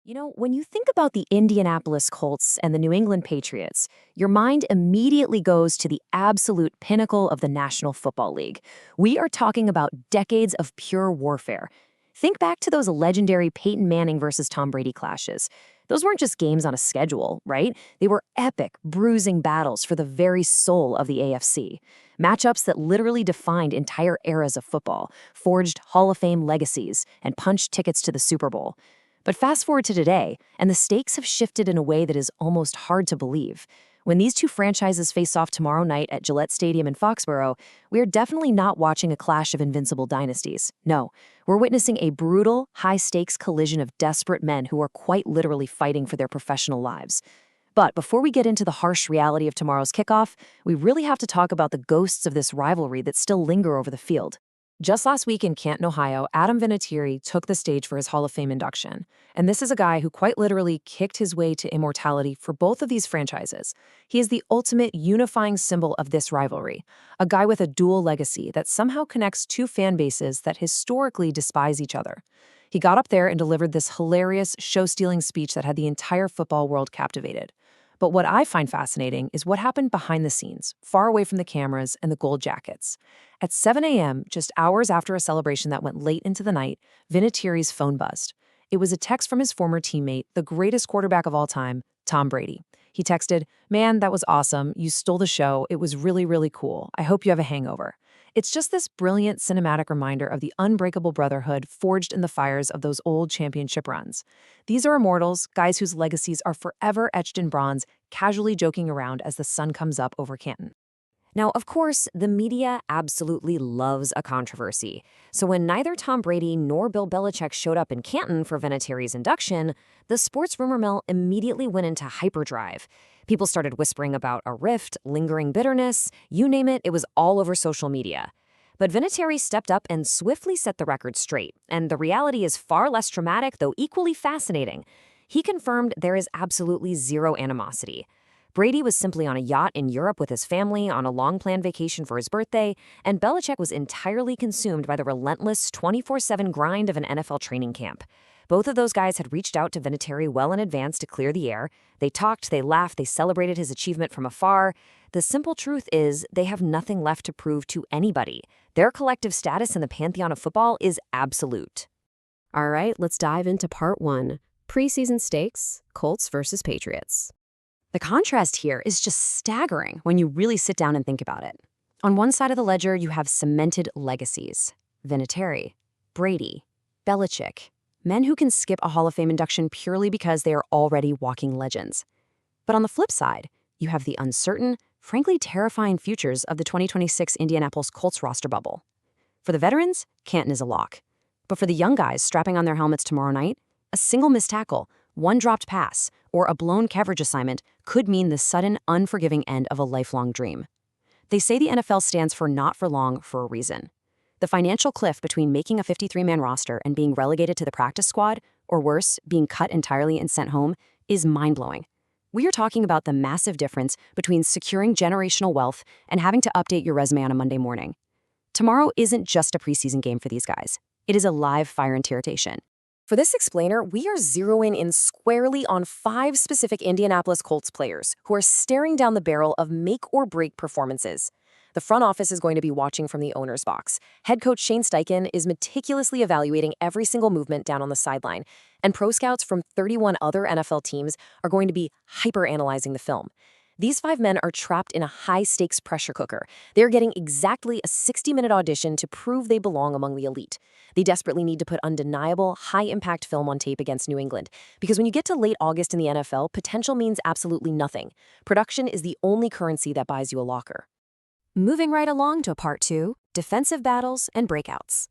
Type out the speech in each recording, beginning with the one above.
When you think about the Indianapolis Colts and the New England Patriots, your mind immediately goes to the absolute pinnacle of the National Football League. We are talking about decades of pure warfare. Think back to those legendary Peyton Manning versus Tom Brady clashes. Those weren't just games on a schedule, right? They were epic, bruising battles for the very soul of the AFC. Matchups that literally defined entire eras of football, forged Hall of Fame legacies, and punched tickets to the Super Bowl. But fast forward to today, and the stakes have shifted in a way that is almost hard to believe. When these two franchises face off tomorrow night at Gillette Stadium in Foxborough, we are definitely not watching a clash of invincible dynasties. No, we're witnessing a brutal, high-stakes collision of desperate men who are quite literally fighting for their professional lives. But before we get into the harsh reality of tomorrow's kickoff, we really have to talk about the ghosts of this rivalry that still linger over the field. Just last week in Canton, Ohio, Adam Vinatieri took the stage for his Hall of Fame induction. And this is a guy who quite literally kicked his way to immortality for both of these franchises. He is the ultimate unifying symbol of this rivalry, a guy with a dual legacy that somehow connects two fan bases that historically despise each other. He got up there and delivered this hilarious, show-stealing speech that had the entire football world captivated. But what I find fascinating is what happened behind the scenes, far away from the cameras and the gold jackets. At 7 a.m., just hours after a celebration that went late into the night, Vinatieri's phone buzzed. It was a text from his former teammate, the greatest quarterback of all time, Tom Brady. He texted, "Man, that was awesome. You stole the show. It was really, really cool. I hope you have a hangover." It's just this brilliant cinematic reminder of the unbreakable brotherhood forged in the fires of those old championship runs. These are immortals, guys whose legacies are forever etched in bronze, casually joking around as the sun comes up over Canton. Now, of course, the media absolutely loves a controversy. So when neither Tom Brady nor Bill Belichick showed up in Canton for Vinatieri's induction, the sports rumor mill immediately went into hyperdrive. People started whispering about a rift, lingering bitterness, you name it, it was all over social media. But Vinatieri stepped up and swiftly set the record straight, and the reality is far less dramatic, though equally fascinating. He confirmed there is absolutely zero animosity. Brady was simply on a yacht in Europe with his family on a long-planned vacation for his birthday, and Belichick was entirely consumed by the relentless 24/7 grind of an NFL training camp. Both of those guys had reached out to Vinatieri well in advance to clear the air. They talked, they laughed, they celebrated his achievement from afar. The simple truth is they have nothing left to prove to anybody. Their collective status in the pantheon of football is absolute. All right, let's dive into part one. Preseason stakes, Colts versus Patriots. The contrast here is just staggering when you really sit down and think about it. On one side of the ledger, you have cemented legacies. Vinatieri, Brady, Belichick, men who can skip a Hall of Fame induction purely because they are already walking legends. But on the flip side, you have the uncertain, frankly terrifying futures of the 2026 Indianapolis Colts roster bubble. For the veterans, Canton is a lock. But for the young guys strapping on their helmets tomorrow night, a single missed tackle, one dropped pass, or a blown coverage assignment could mean the sudden, unforgiving end of a lifelong dream. They say the NFL stands for not for long for a reason. The financial cliff between making a 53-man roster and being relegated to the practice squad, or worse, being cut entirely and sent home, is mind-blowing. We are talking about the massive difference between securing generational wealth and having to update your resume on a Monday morning. Tomorrow isn't just a preseason game for these guys. It is a live fire and irritation. For this explainer, we are zeroing in squarely on 5 specific Indianapolis Colts players who are staring down the barrel of make-or-break performances. The front office is going to be watching from the owner's box. Head coach Shane Steichen is meticulously evaluating every single movement down on the sideline, and pro scouts from 31 other NFL teams are going to be hyper-analyzing the film. These 5 men are trapped in a high-stakes pressure cooker. They're getting exactly a 60-minute audition to prove they belong among the elite. They desperately need to put undeniable, high-impact film on tape against New England, because when you get to late August in the NFL, potential means absolutely nothing. Production is the only currency that buys you a locker. Moving right along to part two, defensive battles and breakouts.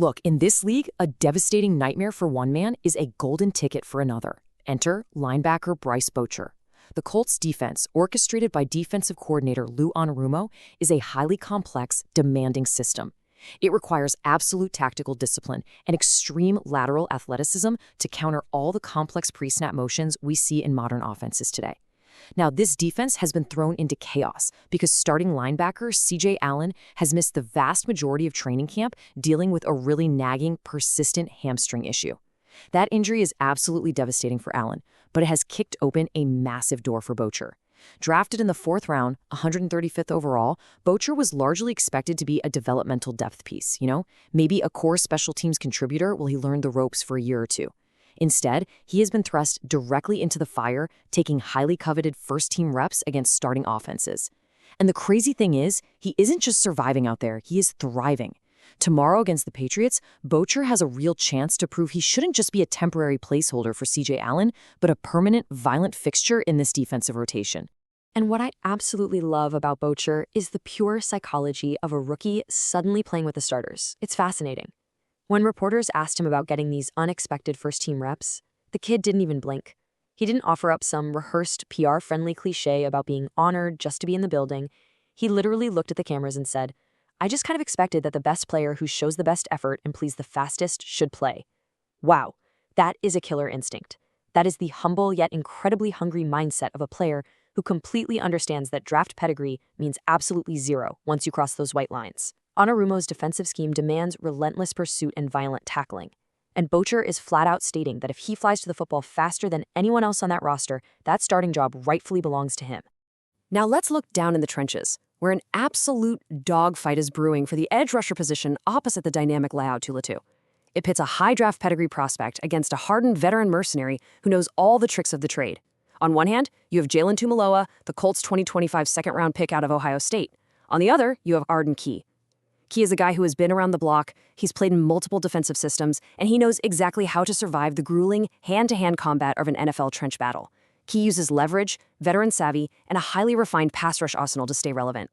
Look, in this league, a devastating nightmare for one man is a golden ticket for another. Enter linebacker Bryce Boucher. The Colts defense, orchestrated by defensive coordinator Lou Anarumo, is a highly complex, demanding system. It requires absolute tactical discipline and extreme lateral athleticism to counter all the complex pre-snap motions we see in modern offenses today. Now, this defense has been thrown into chaos because starting linebacker C.J. Allen has missed the vast majority of training camp dealing with a really nagging, persistent hamstring issue. That injury is absolutely devastating for Allen, but it has kicked open a massive door for Bocher. Drafted in the 4th round, 135th overall, Bocher was largely expected to be a developmental depth piece, maybe a core special teams contributor while he learned the ropes for a year or two. Instead, he has been thrust directly into the fire, taking highly coveted first-team reps against starting offenses. And the crazy thing is, he isn't just surviving out there, he is thriving. Tomorrow against the Patriots, Bocher has a real chance to prove he shouldn't just be a temporary placeholder for C.J. Allen, but a permanent, violent fixture in this defensive rotation. And what I absolutely love about Bocher is the pure psychology of a rookie suddenly playing with the starters. It's fascinating. When reporters asked him about getting these unexpected first-team reps, the kid didn't even blink. He didn't offer up some rehearsed PR-friendly cliche about being honored just to be in the building. He literally looked at the cameras and said, "I just kind of expected that the best player who shows the best effort and plays the fastest should play." Wow, that is a killer instinct. That is the humble yet incredibly hungry mindset of a player who completely understands that draft pedigree means absolutely zero once you cross those white lines. Anarumo's defensive scheme demands relentless pursuit and violent tackling. And Bocher is flat out stating that if he flies to the football faster than anyone else on that roster, that starting job rightfully belongs to him. Now let's look down in the trenches, where an absolute dogfight is brewing for the edge rusher position opposite the dynamic layout Tulatu. It pits a high draft pedigree prospect against a hardened veteran mercenary who knows all the tricks of the trade. On one hand, you have Jalen Tumaloa, the Colts' 2025 second-round pick out of Ohio State. On the other, you have Arden Key. Key is a guy who has been around the block, he's played in multiple defensive systems, and he knows exactly how to survive the grueling, hand-to-hand combat of an NFL trench battle. Key uses leverage, veteran savvy, and a highly refined pass rush arsenal to stay relevant.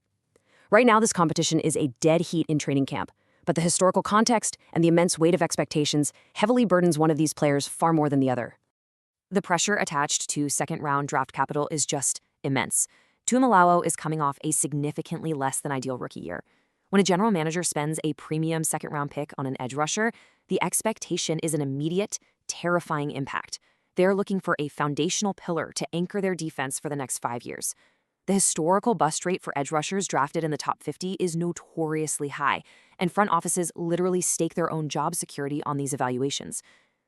Right now, this competition is a dead heat in training camp, but the historical context and the immense weight of expectations heavily burdens one of these players far more than the other. The pressure attached to second-round draft capital is just immense. Tuimoloau is coming off a significantly less than ideal rookie year. When a general manager spends a premium second-round pick on an edge rusher, the expectation is an immediate, terrifying impact. They're looking for a foundational pillar to anchor their defense for the next 5 years. The historical bust rate for edge rushers drafted in the top 50 is notoriously high, and front offices literally stake their own job security on these evaluations.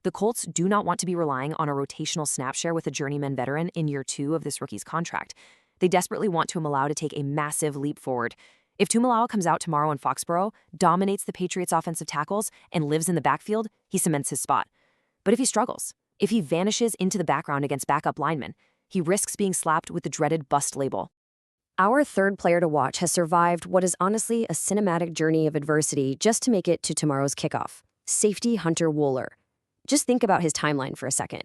The Colts do not want to be relying on a rotational snap share with a journeyman veteran in year 2 of this rookie's contract. They desperately want Tuimoloau to take a massive leap forward. If Tumaloau comes out tomorrow in Foxborough, dominates the Patriots' offensive tackles, and lives in the backfield, he cements his spot. But if he struggles, if he vanishes into the background against backup linemen, he risks being slapped with the dreaded bust label. Our third player to watch has survived what is honestly a cinematic journey of adversity just to make it to tomorrow's kickoff. Safety Hunter Wohler. Just think about his timeline for a second.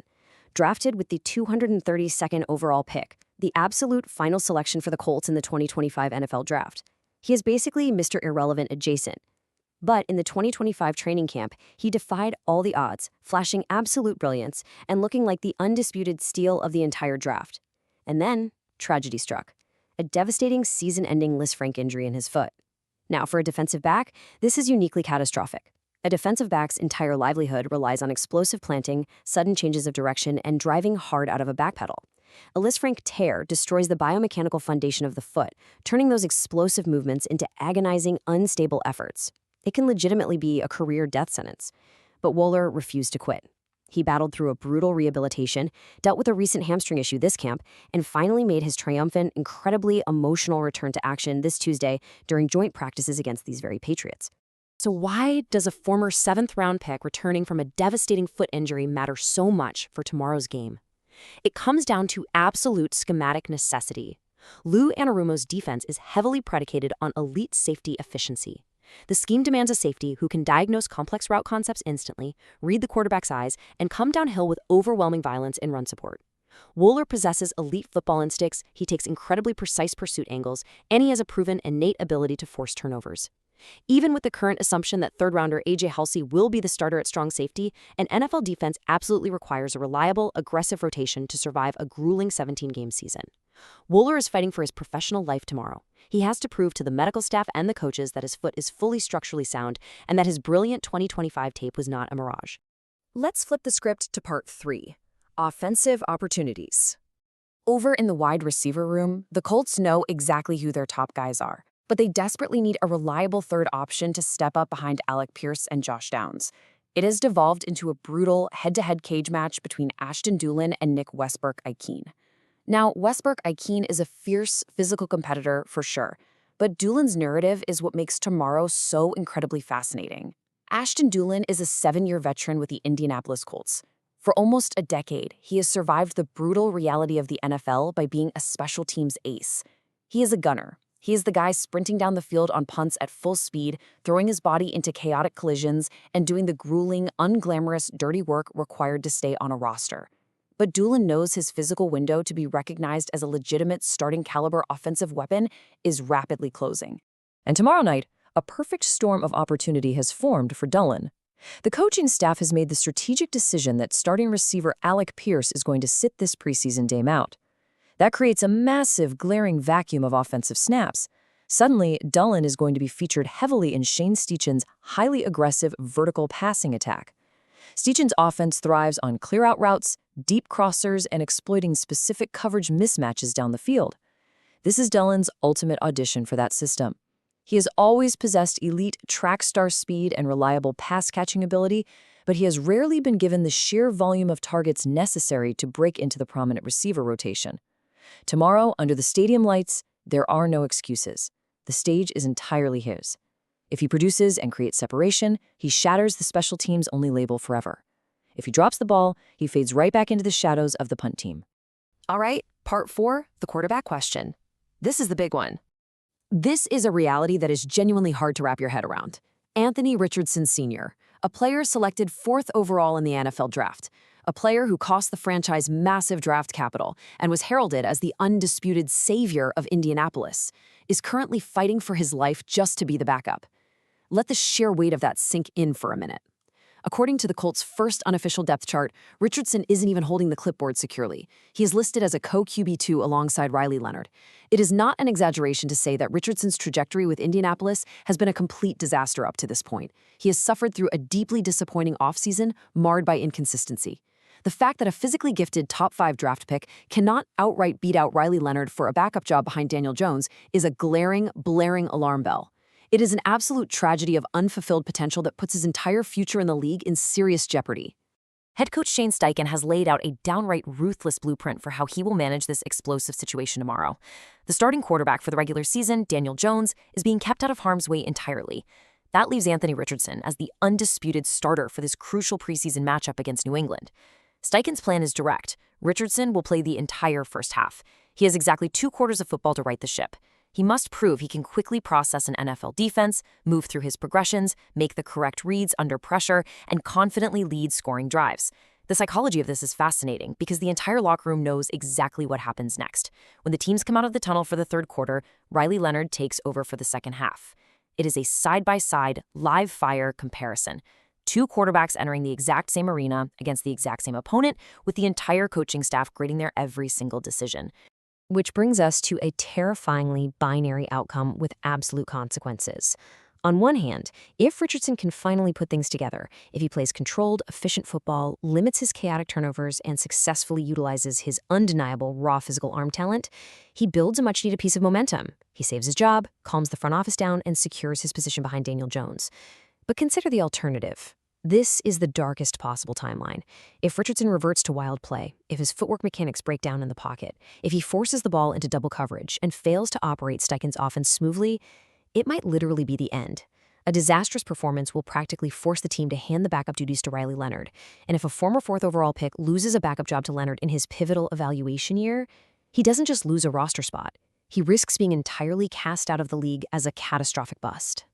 Drafted with the 232nd overall pick, the absolute final selection for the Colts in the 2025 NFL Draft. He is basically Mr. Irrelevant adjacent. But in the 2025 training camp, he defied all the odds, flashing absolute brilliance and looking like the undisputed steal of the entire draft. And then, tragedy struck. A devastating season-ending Lisfranc injury in his foot. Now, for a defensive back, this is uniquely catastrophic. A defensive back's entire livelihood relies on explosive planting, sudden changes of direction, and driving hard out of a back pedal. A Lisfranc tear destroys the biomechanical foundation of the foot, turning those explosive movements into agonizing, unstable efforts. It can legitimately be a career death sentence. But Wohler refused to quit. He battled through a brutal rehabilitation, dealt with a recent hamstring issue this camp, and finally made his triumphant, incredibly emotional return to action this Tuesday during joint practices against these very Patriots. So why does a former 7th-round pick returning from a devastating foot injury matter so much for tomorrow's game? It comes down to absolute schematic necessity. Lou Anarumo's defense is heavily predicated on elite safety efficiency. The scheme demands a safety who can diagnose complex route concepts instantly, read the quarterback's eyes, and come downhill with overwhelming violence in run support. Wohler possesses elite football instincts, he takes incredibly precise pursuit angles, and he has a proven innate ability to force turnovers. Even with the current assumption that third-rounder A.J. Halsey will be the starter at strong safety, an NFL defense absolutely requires a reliable, aggressive rotation to survive a grueling 17-game season. Wohler is fighting for his professional life tomorrow. He has to prove to the medical staff and the coaches that his foot is fully structurally sound and that his brilliant 2025 tape was not a mirage. Let's flip the script to part 3, offensive opportunities. Over in the wide receiver room, the Colts know exactly who their top guys are, but they desperately need a reliable third option to step up behind Alec Pierce and Josh Downs. It has devolved into a brutal head-to-head cage match between Ashton Dulin and Nick Westbrook-Ikeen. Now, Westbrook-Ikeen is a fierce physical competitor for sure, but Dulin's narrative is what makes tomorrow so incredibly fascinating. Ashton Dulin is a 7-year veteran with the Indianapolis Colts. For almost a decade, he has survived the brutal reality of the NFL by being a special teams ace. He is a gunner. He is the guy sprinting down the field on punts at full speed, throwing his body into chaotic collisions, and doing the grueling, unglamorous, dirty work required to stay on a roster. But Dulin knows his physical window to be recognized as a legitimate starting-caliber offensive weapon is rapidly closing. And tomorrow night, a perfect storm of opportunity has formed for Dulin. The coaching staff has made the strategic decision that starting receiver Alec Pierce is going to sit this preseason game out. That creates a massive, glaring vacuum of offensive snaps. Suddenly, Dulin is going to be featured heavily in Shane Steichen's highly aggressive vertical passing attack. Steichen's offense thrives on clear-out routes, deep crossers, and exploiting specific coverage mismatches down the field. This is Dulin's ultimate audition for that system. He has always possessed elite track star speed and reliable pass-catching ability, but he has rarely been given the sheer volume of targets necessary to break into the prominent receiver rotation. Tomorrow, under the stadium lights, there are no excuses. The stage is entirely his. If he produces and creates separation, he shatters the special teams only label forever. If he drops the ball, he fades right back into the shadows of the punt team. All right, part 4, the quarterback question. This is the big one. This is a reality that is genuinely hard to wrap your head around. Anthony Richardson Sr., a player selected 4th overall in the NFL draft, a player who cost the franchise massive draft capital and was heralded as the undisputed savior of Indianapolis, is currently fighting for his life just to be the backup. Let the sheer weight of that sink in for a minute. According to the Colts' first unofficial depth chart, Richardson isn't even holding the clipboard securely. He is listed as a co-QB2 alongside Riley Leonard. It is not an exaggeration to say that Richardson's trajectory with Indianapolis has been a complete disaster up to this point. He has suffered through a deeply disappointing offseason marred by inconsistency. The fact that a physically gifted top 5 draft pick cannot outright beat out Riley Leonard for a backup job behind Daniel Jones is a glaring, blaring alarm bell. It is an absolute tragedy of unfulfilled potential that puts his entire future in the league in serious jeopardy. Head coach Shane Steichen has laid out a downright ruthless blueprint for how he will manage this explosive situation tomorrow. The starting quarterback for the regular season, Daniel Jones, is being kept out of harm's way entirely. That leaves Anthony Richardson as the undisputed starter for this crucial preseason matchup against New England. Steichen's plan is direct. Richardson will play the entire first half. He has exactly 2 quarters of football to right the ship. He must prove he can quickly process an NFL defense, move through his progressions, make the correct reads under pressure, and confidently lead scoring drives. The psychology of this is fascinating because the entire locker room knows exactly what happens next. When the teams come out of the tunnel for the third quarter, Riley Leonard takes over for the second half. It is a side-by-side, live-fire comparison. 2 quarterbacks entering the exact same arena against the exact same opponent, with the entire coaching staff grading their every single decision. Which brings us to a terrifyingly binary outcome with absolute consequences. On one hand, if Richardson can finally put things together, if he plays controlled, efficient football, limits his chaotic turnovers, and successfully utilizes his undeniable raw physical arm talent, he builds a much-needed piece of momentum. He saves his job, calms the front office down, and secures his position behind Daniel Jones. But consider the alternative. This is the darkest possible timeline. If Richardson reverts to wild play, if his footwork mechanics break down in the pocket, if he forces the ball into double coverage and fails to operate Steichen's offense smoothly, it might literally be the end. A disastrous performance will practically force the team to hand the backup duties to Riley Leonard. And if a former 4th overall pick loses a backup job to Leonard in his pivotal evaluation year, he doesn't just lose a roster spot. He risks being entirely cast out of the league as a catastrophic bust.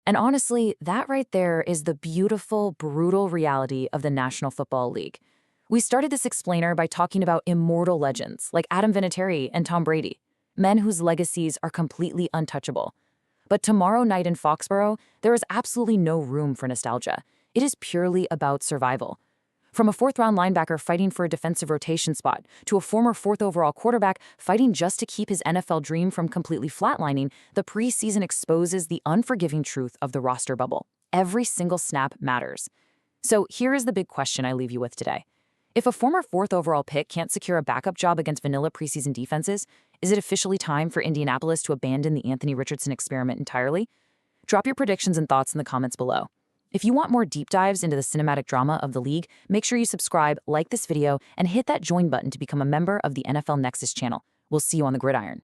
And honestly, that right there is the beautiful, brutal reality of the National Football League. We started this explainer by talking about immortal legends like Adam Vinatieri and Tom Brady, men whose legacies are completely untouchable. But tomorrow night in Foxborough, there is absolutely no room for nostalgia. It is purely about survival. From a 4th-round linebacker fighting for a defensive rotation spot to a former 4th overall quarterback fighting just to keep his NFL dream from completely flatlining, the preseason exposes the unforgiving truth of the roster bubble. Every single snap matters. So here is the big question I leave you with today. If a former 4th overall pick can't secure a backup job against vanilla preseason defenses, is it officially time for Indianapolis to abandon the Anthony Richardson experiment entirely? Drop your predictions and thoughts in the comments below. If you want more deep dives into the cinematic drama of the league, make sure you subscribe, like this video, and hit that join button to become a member of the NFL Nexus channel. We'll see you on the gridiron.